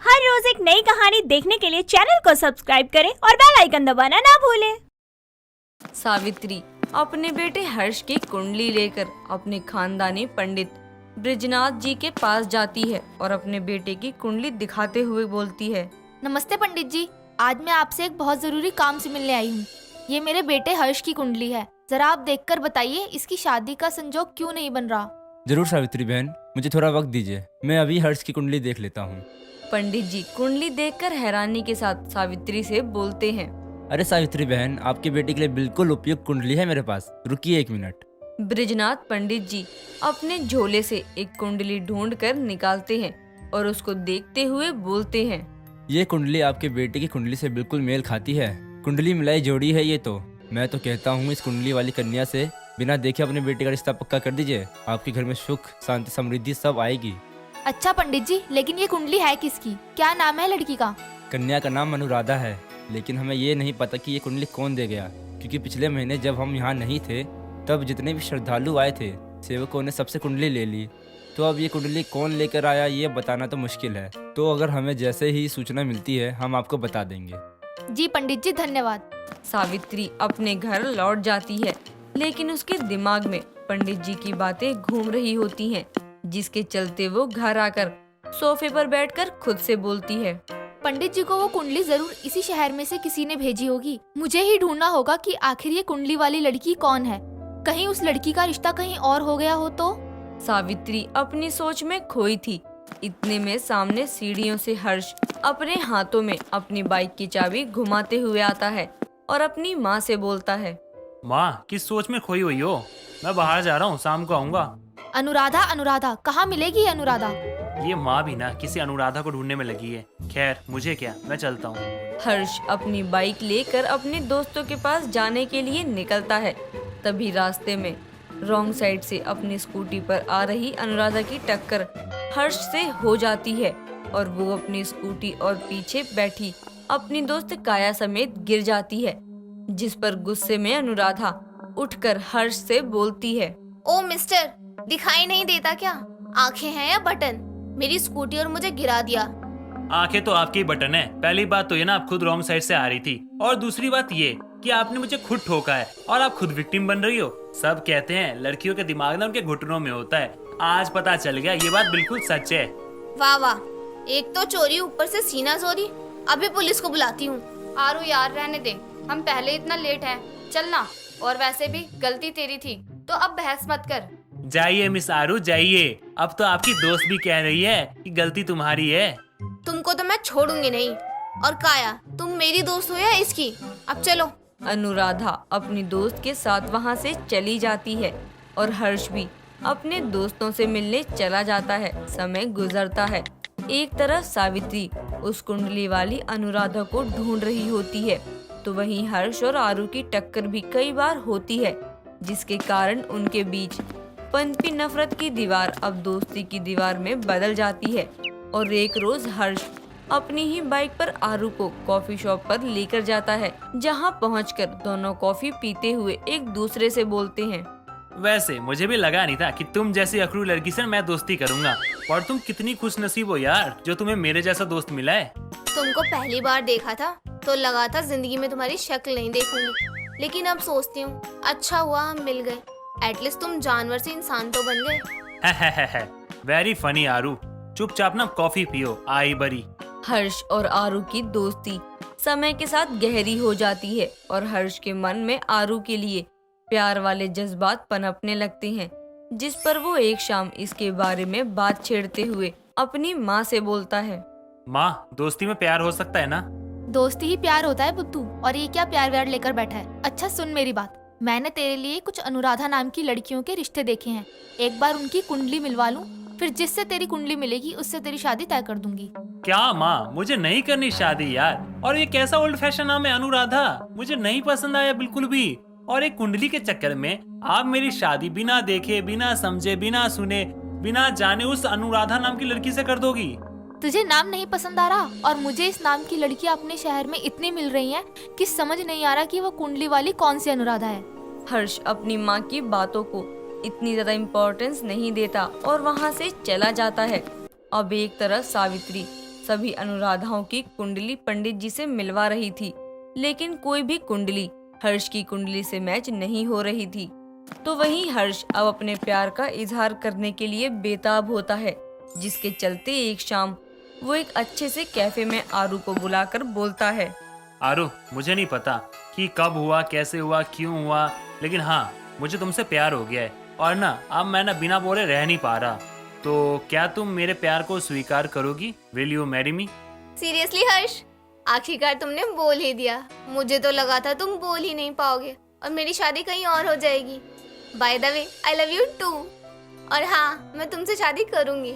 हर रोज एक नई कहानी देखने के लिए चैनल को सब्सक्राइब करें और बेल आइकन दबाना ना भूलें। सावित्री अपने बेटे हर्ष की कुंडली लेकर अपने खानदानी पंडित ब्रिजनाथ जी के पास जाती है और अपने बेटे की कुंडली दिखाते हुए बोलती है। नमस्ते पंडित जी, आज मैं आपसे एक बहुत जरूरी काम से मिलने आई हूँ। ये मेरे बेटे हर्ष की कुंडली है, जरा आप देखकर बताइए इसकी शादी का संजोग क्यों नहीं बन रहा। जरूर सावित्री बहन, मुझे थोड़ा वक्त दीजिए, मैं अभी हर्ष की कुंडली देख लेता हूँ। पंडित जी कुंडली देखकर हैरानी के साथ सावित्री से बोलते हैं। अरे सावित्री बहन, आपके बेटे के लिए बिल्कुल उपयुक्त कुंडली है मेरे पास, रुकिए 1 मिनट। ब्रिजनाथ पंडित जी अपने झोले से एक कुंडली ढूंढ कर निकालते हैं और उसको देखते हुए बोलते हैं। ये कुंडली आपके बेटे की कुंडली से बिल्कुल मेल खाती है। कुंडली मिलाई जोड़ी है ये तो। मैं तो कहता हूँ इस कुंडली वाली कन्या से बिना देखे अपने बेटे का रिश्ता पक्का कर दीजिए। आपके घर में सुख, शांति, समृद्धि सब आएगी। अच्छा पंडित जी, लेकिन ये कुंडली है किसकी? क्या नाम है लड़की का? कन्या का नाम अनुराधा है, लेकिन हमें ये नहीं पता कि ये कुंडली कौन दे गया, क्योंकि पिछले महीने जब हम यहाँ नहीं थे तब जितने भी श्रद्धालु आए थे सेवकों ने सबसे कुंडली ले ली। तो अब ये कुंडली कौन लेकर आया ये बताना तो मुश्किल है। तो अगर हमें जैसे ही सूचना मिलती है हम आपको बता देंगे। जी पंडित जी, धन्यवाद। सावित्री अपने घर लौट जाती है, लेकिन उसके दिमाग में पंडित जी की बातें घूम रही होती हैं, जिसके चलते वो घर आकर सोफे पर बैठकर खुद से बोलती है। पंडित जी को वो कुंडली जरूर इसी शहर में से किसी ने भेजी होगी। मुझे ही ढूंढना होगा कि आखिर ये कुंडली वाली लड़की कौन है। कहीं उस लड़की का रिश्ता कहीं और हो गया हो तो। सावित्री अपनी सोच में खोई थी। इतने में सामने सीढ़ियों से हर्ष अपने हाथों में अपनी बाइक की चाबी घुमाते हुए आता है और अपनी माँ से बोलता है। माँ, किस सोच में खोई हुई हो? मैं बाहर जा रहा हूँ, शाम को आऊंगा। अनुराधा, अनुराधा कहाँ मिलेगी ये अनुराधा? ये माँ भी ना किसी अनुराधा को ढूंढने में लगी है। खैर मुझे क्या, मैं चलता हूँ। हर्ष अपनी बाइक लेकर अपने दोस्तों के पास जाने के लिए निकलता है। तभी रास्ते में रॉन्ग साइड से अपनी स्कूटी पर आ रही अनुराधा की टक्कर हर्ष से हो जाती है और वो अपनी स्कूटी और पीछे बैठी अपनी दोस्त काया समेत गिर जाती है, जिस पर गुस्से में अनुराधा उठकर हर्ष से बोलती है। ओ मिस्टर, दिखाई नहीं देता क्या? आंखें हैं या बटन? मेरी स्कूटी और मुझे गिरा दिया। आंखें तो आपके ही बटन है। पहली बात तो ये ना आप खुद रॉन्ग साइड से आ रही थी, और दूसरी बात ये कि आपने मुझे खुद ठोका है और आप खुद विक्टिम बन रही हो। सब कहते हैं लड़कियों के दिमाग ना उनके घुटनों में होता है। आज पता चल गया, ये बात बिल्कुल सच है। वाह वाह, एक तो चोरी ऊपर से सीना चोरी। अभी पुलिस को बुलाती हूँ। आरू यार, रहने दे, हम पहले इतना लेट हैं, चलना। और वैसे भी गलती तेरी थी, तो अब बहस मत कर। जाइए मिस आरू, जाइए। अब तो आपकी दोस्त भी कह रही है कि गलती तुम्हारी है। तुमको तो मैं छोड़ूंगी नहीं। और काया, तुम मेरी दोस्त हो या इसकी? अब चलो। अनुराधा अपनी दोस्त के साथ वहाँ से चली जाती है और हर्ष भी अपने दोस्तों से मिलने चला जाता है। समय गुजरता है। एक तरफ सावित्री उस कुंडली वाली अनुराधा को ढूंढ रही होती है, तो वहीं हर्ष और आरू की टक्कर भी कई बार होती है, जिसके कारण उनके बीच पनपी नफरत की दीवार अब दोस्ती की दीवार में बदल जाती है। और एक रोज हर्ष अपनी ही बाइक पर आरू को कॉफी शॉप पर लेकर जाता है, जहां पहुंचकर दोनों कॉफी पीते हुए एक दूसरे से बोलते हैं। वैसे मुझे भी लगा नहीं था कि तुम जैसी अखरू लड़की से मैं दोस्ती करूंगा, और तुम कितनी खुश नसीब हो यार जो तुम्हें मेरे जैसा दोस्त मिला है। तुमको पहली बार देखा था तो लगा था जिंदगी में तुम्हारी शक्ल नहीं देखूंगी, लेकिन अब सोचती हूँ अच्छा हुआ हम मिल गए। एटलीस्ट तुम जानवर से इंसान तो बन गए। वेरी फनी आरू। चुपचाप ना कॉफी पियो, आई बरी। हर्ष और आरू की दोस्ती समय के साथ गहरी हो जाती है और हर्ष के मन में आरू के लिए प्यार वाले जज्बात पनपने लगते हैं, जिस पर वो एक शाम इसके बारे में बात छेड़ते हुए अपनी माँ से बोलता है। माँ, दोस्ती में प्यार हो सकता है ना? दोस्ती ही प्यार होता है बुद्धू, और ये क्या प्यार व्यार लेकर बैठा है। अच्छा सुन मेरी बात, मैंने तेरे लिए कुछ अनुराधा नाम की लड़कियों के रिश्ते देखे हैं। एक बार उनकी कुंडली मिलवा लूं, फिर जिससे तेरी कुंडली मिलेगी उससे तेरी शादी तय कर दूंगी। क्या माँ, मुझे नहीं करनी शादी यार। और ये कैसा ओल्ड फैशन नाम है अनुराधा, मुझे नहीं पसंद आया बिल्कुल भी। और एक कुंडली के चक्कर में आप मेरी शादी बिना देखे, बिना समझे, बिना सुने, बिना जाने उस अनुराधा नाम की लड़की से कर दोगी। तुझे नाम नहीं पसंद आ रहा, और मुझे इस नाम की लड़की अपने शहर में इतनी मिल रही है कि समझ नहीं आ रहा कि वो कुंडली वाली कौन सी अनुराधा है। हर्ष अपनी माँ की बातों को इतनी ज्यादा इम्पोर्टेंस नहीं देता और वहाँ से चला जाता है। अब एक तरफ सावित्री सभी अनुराधाओं की कुंडली पंडित जी से मिलवा रही थी, लेकिन कोई भी कुंडली हर्ष की कुंडली से मैच नहीं हो रही थी। तो वहीं हर्ष अब अपने प्यार का इजहार करने के लिए बेताब होता है, जिसके चलते एक शाम वो एक अच्छे से कैफे में आरू को बुलाकर बोलता है, आरू, मुझे नहीं पता कि कब हुआ, कैसे हुआ, क्यों हुआ, लेकिन हाँ, मुझे तुमसे प्यार हो गया है और ना अब मैं ना बिना बोले रह नहीं पा रहा। तो क्या तुम मेरे प्यार को स्वीकार करोगी? Will you marry me? Seriously Harsh, आखिरकार तुमने बोल ही दिया। मुझे तो लगा था तुम बोल ही नहीं पाओगे और मेरी शादी कहीं और हो जाएगी। By the way, I love you too. और हाँ, मैं तुमसे शादी करूंगी।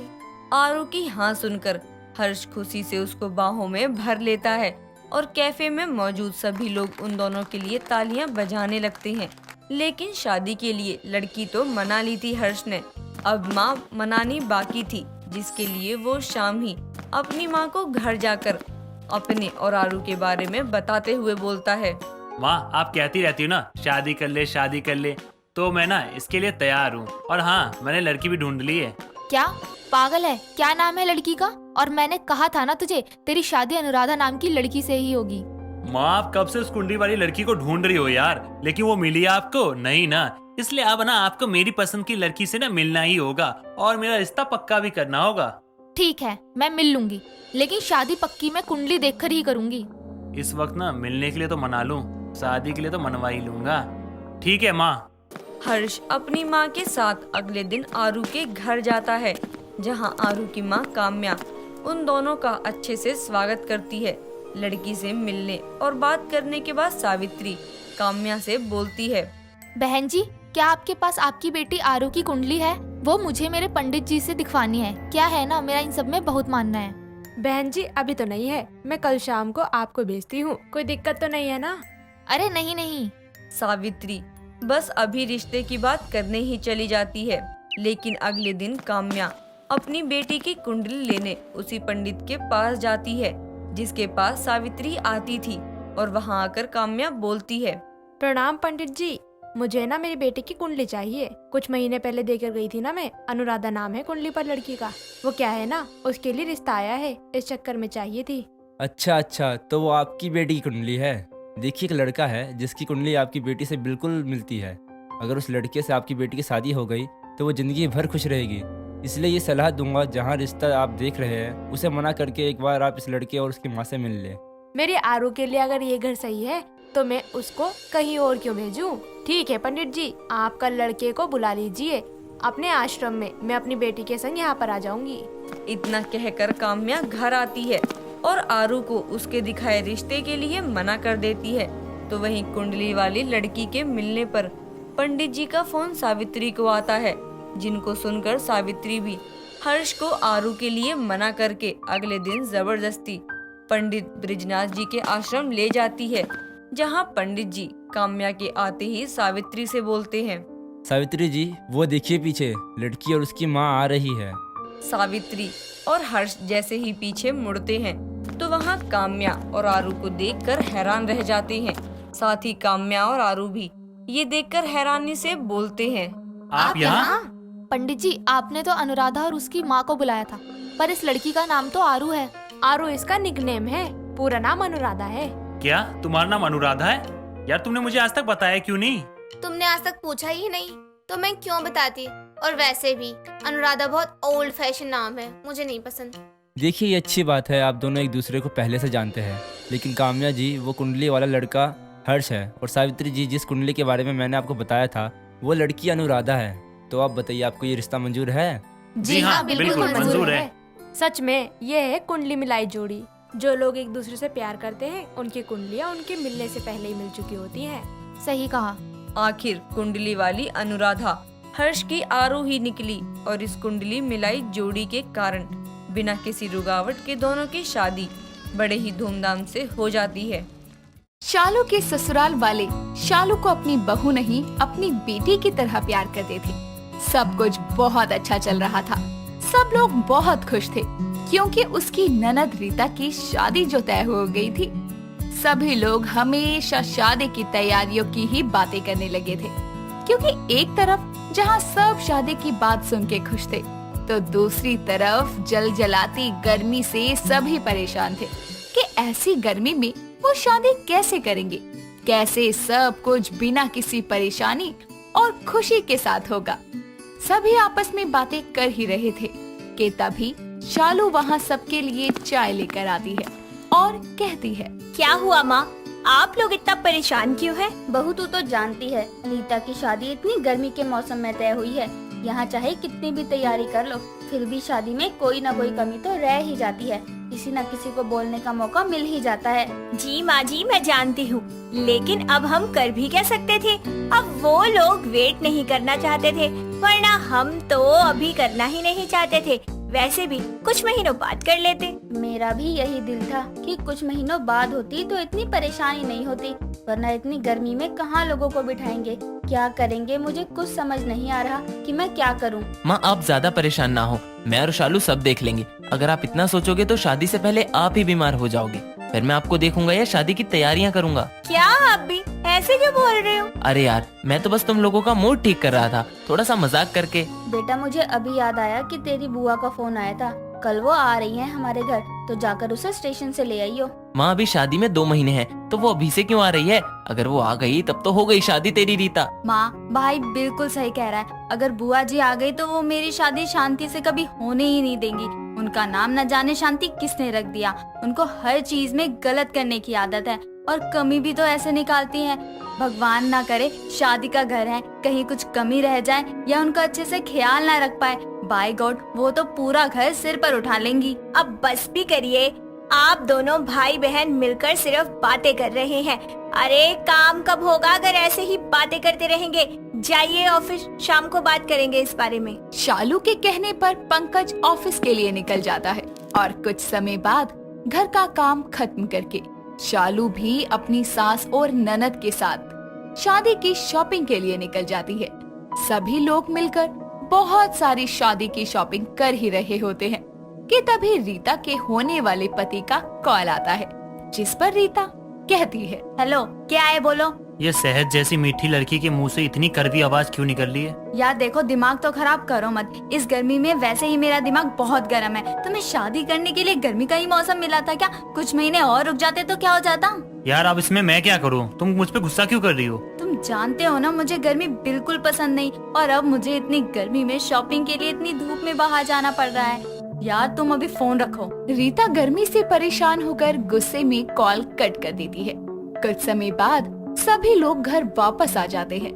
आरू की हाँ सुनकर हर्ष खुशी से उसको बाहों में भर लेता है और कैफे में मौजूद सभी लोग उन दोनों के लिए तालियां बजाने लगते हैं। लेकिन शादी के लिए लड़की तो मना ली थी हर्ष ने, अब माँ मनानी बाकी थी, जिसके लिए वो शाम ही अपनी माँ को घर जाकर अपने और आरू के बारे में बताते हुए बोलता है, माँ, आप कहती रहती हो ना शादी कर ले, शादी कर ले, तो मैं ना इसके लिए तैयार हूँ। और हाँ, मैंने लड़की भी ढूंढ ली है। क्या पागल है? क्या नाम है लड़की का? और मैंने कहा था ना तुझे, तेरी शादी अनुराधा नाम की लड़की से ही होगी। माँ, आप कब से उस कुंडली वाली लड़की को ढूंढ रही हो यार, लेकिन वो मिली आपको नहीं ना, इसलिए अब ना आपको मेरी पसंद की लड़की से ना मिलना ही होगा और मेरा रिश्ता पक्का भी करना होगा। ठीक है, मैं मिल लूंगी, लेकिन शादी पक्की मैं कुंडली देखकर ही करूंगी। इस वक्त ना मिलने के लिए तो मना लूं, शादी के लिए तो मनवा ही लूंगा। ठीक है माँ। हर्ष अपनी माँ के साथ अगले दिन आरू के घर जाता है, जहाँ आरू की माँ काम्या उन दोनों का अच्छे से स्वागत करती है। लड़की से मिलने और बात करने के बाद सावित्री काम्या से बोलती है, बहन जी, क्या आपके पास आपकी बेटी आरू की कुंडली है? वो मुझे मेरे पंडित जी से दिखवानी है। क्या है ना, मेरा इन सब में बहुत मानना है। बहन जी, अभी तो नहीं है, मैं कल शाम को आपको भेजती हूँ। कोई दिक्कत तो नहीं है ना? अरे नहीं नहीं। सावित्री बस अभी रिश्ते की बात करने ही चली जाती है। लेकिन अगले दिन काम्या अपनी बेटी की कुंडली लेने उसी पंडित के पास जाती है, जिसके पास सावित्री आती थी, और वहाँ आकर काम्या बोलती है, प्रणाम पंडित जी, मुझे ना मेरी बेटी की कुंडली चाहिए। कुछ महीने पहले देकर गई थी ना मैं, अनुराधा नाम है कुंडली पर लड़की का। वो क्या है ना, उसके लिए रिश्ता आया है, इस चक्कर में चाहिए थी। अच्छा अच्छा, तो वो आपकी बेटी की कुंडली है। देखिए, एक लड़का है जिसकी कुंडली आपकी बेटी से बिल्कुल मिलती है। अगर उस लड़के से आपकी बेटी की शादी हो गई तो वो जिंदगी भर खुश रहेगी। इसलिए ये सलाह दूंगा, जहाँ रिश्ता आप देख रहे हैं उसे मना करके एक बार आप इस लड़के और उसकी माँ से मिल ले। मेरे आरू के लिए अगर ये घर सही है तो मैं उसको कहीं और क्यों भेजूं? ठीक है पंडित जी, आप कल लड़के को बुला लीजिए अपने आश्रम में, मैं अपनी बेटी के संग यहाँ पर आ जाऊंगी। इतना कहकर काम्या घर आती है और आरू को उसके दिखाए रिश्ते के लिए मना कर देती है। तो वहीं कुंडली वाली लड़की के मिलने पर पंडित जी का फोन सावित्री को आता है, जिनको सुनकर सावित्री भी हर्ष को आरू के लिए मना करके अगले दिन जबरदस्ती पंडित ब्रिजनाथ जी के आश्रम ले जाती है, जहां पंडित जी काम्या के आते ही सावित्री से बोलते हैं, सावित्री जी, वो देखिए पीछे लड़की और उसकी माँ आ रही है। सावित्री और हर्ष जैसे ही पीछे मुड़ते हैं तो वहां काम्या और आरू को देखकर हैरान रह जाते हैं। साथ ही काम्या और आरू भी ये देखकर हैरानी से बोलते हैं, आप यहाँ? पंडित जी, आपने तो अनुराधा और उसकी माँ को बुलाया था, पर इस लड़की का नाम तो आरू है। आरू इसका निकनेम है, पूरा नाम अनुराधा है। क्या तुम्हारा नाम अनुराधा है? यार, तुमने मुझे आज तक बताया क्यों नहीं? तुमने आज तक पूछा ही नहीं तो मैं क्यों बताती। और वैसे भी अनुराधा बहुत ओल्ड फैशन नाम है, मुझे नहीं पसंद। देखिए, ये अच्छी बात है, आप दोनों एक दूसरे को पहले से जानते हैं। लेकिन काम्या जी, वो कुंडली वाला लड़का हर्ष है, और सावित्री जी, जिस कुंडली के बारे में मैंने आपको बताया था वो लड़की अनुराधा है। तो आप बताइए, आपको ये रिश्ता मंजूर है? जी हाँ, बिल्कुल मंजूर है। सच में ये है कुंडली मिलाई जोड़ी। जो लोग एक दूसरे से प्यार करते हैं उनकी कुंडलियाँ उनके मिलने से पहले ही मिल चुकी होती हैं। सही कहा। आखिर कुंडली वाली अनुराधा हर्ष की आरू ही निकली, और इस कुंडली मिलाई जोड़ी के कारण बिना किसी रुकावट के दोनों की शादी बड़े ही धूमधाम से हो जाती है। शालू के ससुराल वाले शालू को अपनी बहू नहीं, अपनी बेटी की तरह प्यार करते थे। सब कुछ बहुत अच्छा चल रहा था, सब लोग बहुत खुश थे, क्योंकि उसकी ननद रीता की शादी जो तय हो गई थी। सभी लोग हमेशा शादी की तैयारियों की ही बातें करने लगे थे, क्योंकि एक तरफ जहां सब शादी की बात सुन के खुश थे, तो दूसरी तरफ जलजलाती गर्मी से सभी परेशान थे कि ऐसी गर्मी में वो शादी कैसे करेंगे, कैसे सब कुछ बिना किसी परेशानी और खुशी के साथ होगा। सभी आपस में बातें कर ही रहे थे कि तभी शालू वहाँ सबके लिए चाय लेकर आती है और कहती है, क्या हुआ माँ, आप लोग इतना परेशान क्यों हैं? बहू तू तो जानती है रीता की शादी इतनी गर्मी के मौसम में तय हुई है। यहाँ चाहे कितनी भी तैयारी कर लो, फिर भी शादी में कोई न कोई कमी तो रह ही जाती है। किसी न किसी को बोलने का मौका मिल ही जाता है। जी माँ जी, मैं जानती हूँ, लेकिन अब हम कर भी क्या सकते थे। अब वो लोग वेट नहीं करना चाहते थे, वरना हम तो अभी करना ही नहीं चाहते थे। वैसे भी कुछ महीनों बाद कर लेते। मेरा भी यही दिल था कि कुछ महीनों बाद होती तो इतनी परेशानी नहीं होती, वरना इतनी गर्मी में कहाँ लोगों को बिठाएंगे, क्या करेंगे, मुझे कुछ समझ नहीं आ रहा कि मैं क्या करूं। माँ आप ज्यादा परेशान ना हो, मैं और शालू सब देख लेंगे। अगर आप इतना सोचोगे तो शादी से पहले आप ही बीमार हो जाओगे, फिर मैं आपको देखूंगा या शादी की तैयारियाँ करूंगा। क्या आप भी ऐसे क्यों बोल रहे हो? अरे यार मैं तो बस तुम लोगों का मूड ठीक कर रहा था, थोड़ा सा मजाक करके। बेटा मुझे अभी याद आया कि तेरी बुआ का फोन आया था, कल वो आ रही है हमारे घर, तो जाकर उसे स्टेशन से ले आइयो। माँ अभी शादी में 2 महीने हैं, तो वो अभी से क्यों आ रही है? अगर वो आ गई तब तो हो गई शादी तेरी रीता। माँ भाई बिल्कुल सही कह रहा है, अगर बुआ जी आ गई तो वो मेरी शादी शांति से कभी होने ही नहीं देंगी। उनका नाम न जाने शांति किसने रख दिया। उनको हर चीज में गलत करने की आदत है और कमी भी तो ऐसे निकालती है। भगवान ना करे शादी का घर है, कहीं कुछ कमी रह जाए या उनका अच्छे से ख्याल ना रख पाए, बाय गॉड वो तो पूरा घर सिर पर उठा लेंगी। अब बस भी करिए, आप दोनों भाई बहन मिलकर सिर्फ बातें कर रहे हैं। अरे काम कब होगा अगर ऐसे ही बातें करते रहेंगे। जाइए ऑफिस, शाम को बात करेंगे इस बारे में। शालू के कहने पर पंकज ऑफिस के लिए निकल जाता है और कुछ समय बाद घर का काम खत्म करके शालू भी अपनी सास और ननद के साथ शादी की शॉपिंग के लिए निकल जाती है। सभी लोग मिलकर बहुत सारी शादी की शॉपिंग कर ही रहे होते हैं कि तभी रीता के होने वाले पति का कॉल आता है, जिस पर रीता कहती है, हेलो क्या है बोलो। ये शहद जैसी मीठी लड़की के मुंह से इतनी कड़वी आवाज क्यों निकल रही है? यार देखो दिमाग तो खराब करो मत, इस गर्मी में वैसे ही मेरा दिमाग बहुत गर्म है। तुम्हें शादी करने के लिए गर्मी का ही मौसम मिला था क्या? कुछ महीने और रुक जाते तो क्या हो जाता। यार अब इसमें मैं क्या करूँ? तुम मुझ पे गुस्सा क्यों कर रही हो? तुम जानते हो ना मुझे गर्मी बिल्कुल पसंद नहीं, और अब मुझे इतनी गर्मी में शॉपिंग के लिए इतनी धूप में बाहर जाना पड़ रहा है। यार तुम अभी फोन रखो। रीता गर्मी से परेशान होकर गुस्से में कॉल कट कर देती है। कुछ समय बाद सभी लोग घर वापस आ जाते हैं।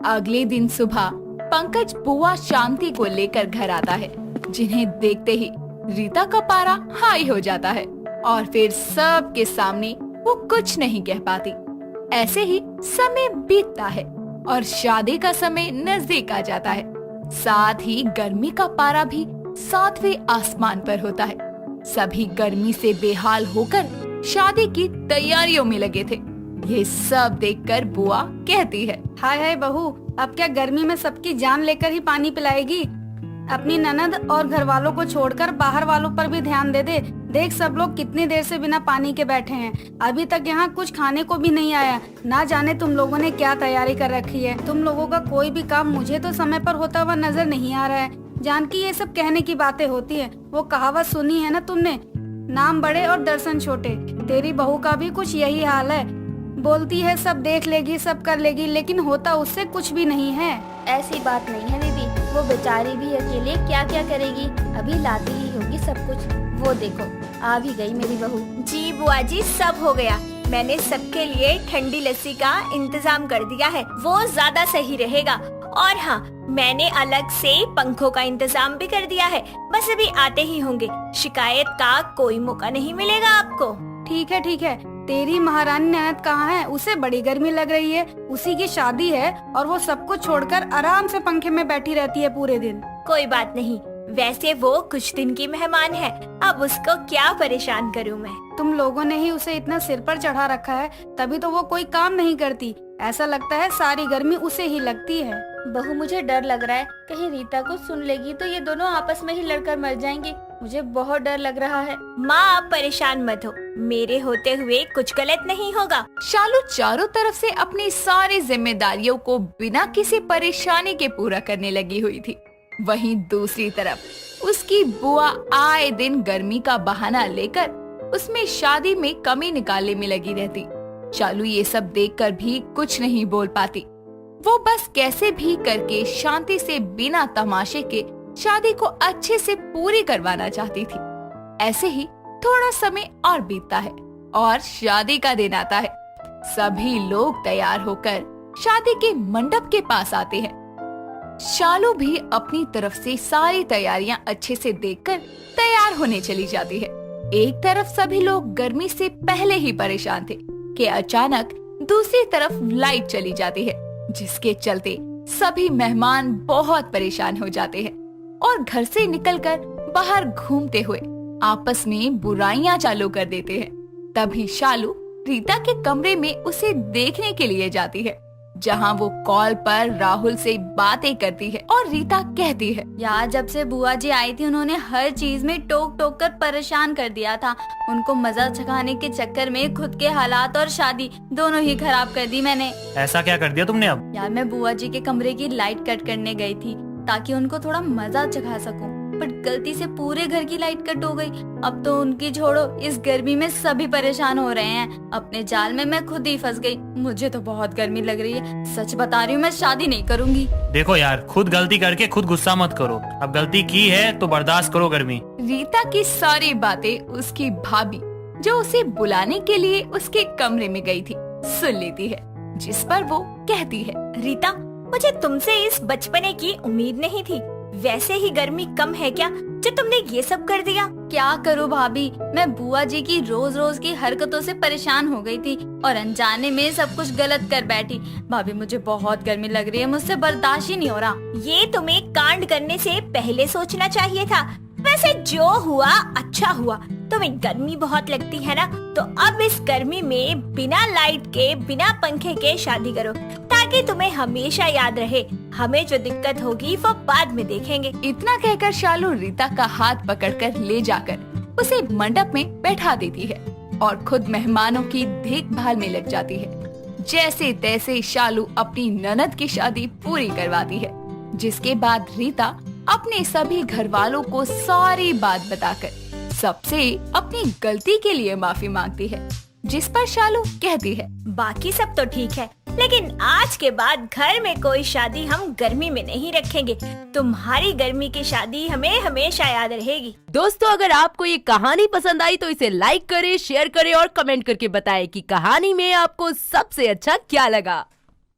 अगले दिन सुबह पंकज बुआ शांति को लेकर घर आता है, जिन्हें देखते ही रीता का पारा हाई हो जाता है और फिर सब के सामने वो कुछ नहीं कह पाती। ऐसे ही समय बीतता है और शादी का समय नजदीक आ जाता है। साथ ही गर्मी का पारा भी 7वें आसमान पर होता है। सभी गर्मी से बेहाल होकर शादी की तैयारियों में लगे थे। ये सब देखकर बुआ कहती है, हाय हाय बहू, अब क्या गर्मी में सबकी जान लेकर ही पानी पिलाएगी? अपनी ननद और घर वालों को छोड़कर बाहर वालों पर भी ध्यान दे दे। देख सब लोग कितनी देर से बिना पानी के बैठे हैं, अभी तक यहाँ कुछ खाने को भी नहीं आया। ना जाने तुम लोगों ने क्या तैयारी कर रखी है। तुम लोगों का कोई भी काम मुझे तो समय पर होता हुआ नजर नहीं आ रहा है। जानकी ये सब कहने की बातें होती है, वो कहावत सुनी है ना तुमने, नाम बड़े और दर्शन छोटे। तेरी बहू का भी कुछ यही हाल है, बोलती है सब देख लेगी सब कर लेगी, लेकिन होता उससे कुछ भी नहीं है। ऐसी बात नहीं है दीदी, वो बेचारी भी अकेले क्या क्या करेगी, अभी लाती ही होगी सब कुछ। वो देखो आ भी गई मेरी बहू। जी बुआ जी, सब हो गया। मैंने सबके लिए ठंडी लस्सी का इंतजाम कर दिया है, वो ज्यादा सही रहेगा। और हाँ, मैंने अलग से पंखों का इंतजाम भी कर दिया है, बस अभी आते ही होंगे। शिकायत का कोई मौका नहीं मिलेगा आपको। ठीक है, तेरी महारानी ननद कहाँ है? उसे बड़ी गर्मी लग रही है, उसी की शादी है और वो सब कुछ छोड़कर आराम से पंखे में बैठी रहती है पूरे दिन। कोई बात नहीं, वैसे वो कुछ दिन की मेहमान है, अब उसको क्या परेशान करूं मैं। तुम लोगों ने ही उसे इतना सिर पर चढ़ा रखा है, तभी तो वो कोई काम नहीं करती। ऐसा लगता है सारी गर्मी उसे ही लगती है। बहू मुझे डर लग रहा है, कहीं रीता को सुन लेगी तो ये दोनों आपस में ही लड़कर मर जाएंगे। मुझे बहुत डर लग रहा है। माँ आप परेशान मत हो, मेरे होते हुए कुछ गलत नहीं होगा। शालू चारों तरफ से अपनी सारी जिम्मेदारियों को बिना किसी परेशानी के पूरा करने लगी हुई थी। वहीं दूसरी तरफ उसकी बुआ आए दिन गर्मी का बहाना लेकर उसमें शादी में कमी निकालने में लगी रहती। शालू ये सब देखकर भी कुछ नहीं बोल पाती। वो बस कैसे भी करके शांति से बिना तमाशे के शादी को अच्छे से पूरी करवाना चाहती थी। ऐसे ही थोड़ा समय और बीतता है और शादी का दिन आता है। सभी लोग तैयार होकर शादी के मंडप के पास आते हैं। शालू भी अपनी तरफ से सारी तैयारियां अच्छे से देखकर तैयार होने चली जाती है। एक तरफ सभी लोग गर्मी से पहले ही परेशान थे कि अचानक दूसरी तरफ लाइट चली जाती है, जिसके चलते सभी मेहमान बहुत परेशान हो जाते हैं और घर से निकलकर बाहर घूमते हुए आपस में बुराइयां चालू कर देते हैं। तभी शालू रीता के कमरे में उसे देखने के लिए जाती है, जहां वो कॉल पर राहुल से बातें करती है और रीता कहती है, यार जब से बुआ जी आई थी उन्होंने हर चीज में टोक टोक कर परेशान कर दिया था। उनको मजा चखाने के चक्कर में खुद के हालात और शादी दोनों ही खराब कर दी मैंने। ऐसा क्या कर दिया तुमने अब? यार मैं बुआ जी के कमरे की लाइट कट करने गई थी ताकि उनको थोड़ा मजा चखा सकूं, पर गलती से पूरे घर की लाइट कट हो गई। अब तो उनकी छोड़ो, इस गर्मी में सभी परेशान हो रहे हैं। अपने जाल में मैं खुद ही फंस गई। मुझे तो बहुत गर्मी लग रही है। सच बता रही हूँ, मैं शादी नहीं करूँगी। देखो यार, खुद गलती करके खुद गुस्सा मत करो। अब गलती की है तो बर्दाश्त करो गर्मी। रीता की सारी बातें उसकी भाभी, जो उसे बुलाने के लिए उसके कमरे में गई थी, सुन लेती है, जिस पर वो कहती है, रीता, मुझे तुमसे इस बचपने की उम्मीद नहीं थी। वैसे ही गर्मी कम है क्या जो तुमने ये सब कर दिया? क्या करूँ भाभी, मैं बुआ जी की रोज रोज की हरकतों से परेशान हो गई थी और अनजाने में सब कुछ गलत कर बैठी। भाभी मुझे बहुत गर्मी लग रही है, मुझसे बर्दाश्त ही नहीं हो रहा। ये तुम्हें कांड करने से पहले सोचना चाहिए था। वैसे जो हुआ अच्छा हुआ। तुम्हें गर्मी बहुत लगती है ना, तो अब इस गर्मी में बिना लाइट के, बिना पंखे के शादी करो, ताकि तुम्हें हमेशा याद रहे। हमें जो दिक्कत होगी वो बाद में देखेंगे। इतना कहकर शालू रीता का हाथ पकड़कर ले जाकर उसे मंडप में बैठा देती है और खुद मेहमानों की देखभाल में लग जाती है। जैसे तैसे शालू अपनी ननद की शादी पूरी करवाती है, जिसके बाद रीता अपने सभी घर वालों को सारी बात बताकर सबसे अपनी गलती के लिए माफी मांगती है, जिस पर शालू कहती है, बाकी सब तो ठीक है, लेकिन आज के बाद घर में कोई शादी हम गर्मी में नहीं रखेंगे। तुम्हारी गर्मी की शादी हमें हमेशा याद रहेगी। दोस्तों, अगर आपको ये कहानी पसंद आई तो इसे लाइक करें, शेयर करें और कमेंट करके बताएं कि कहानी में आपको सबसे अच्छा क्या लगा।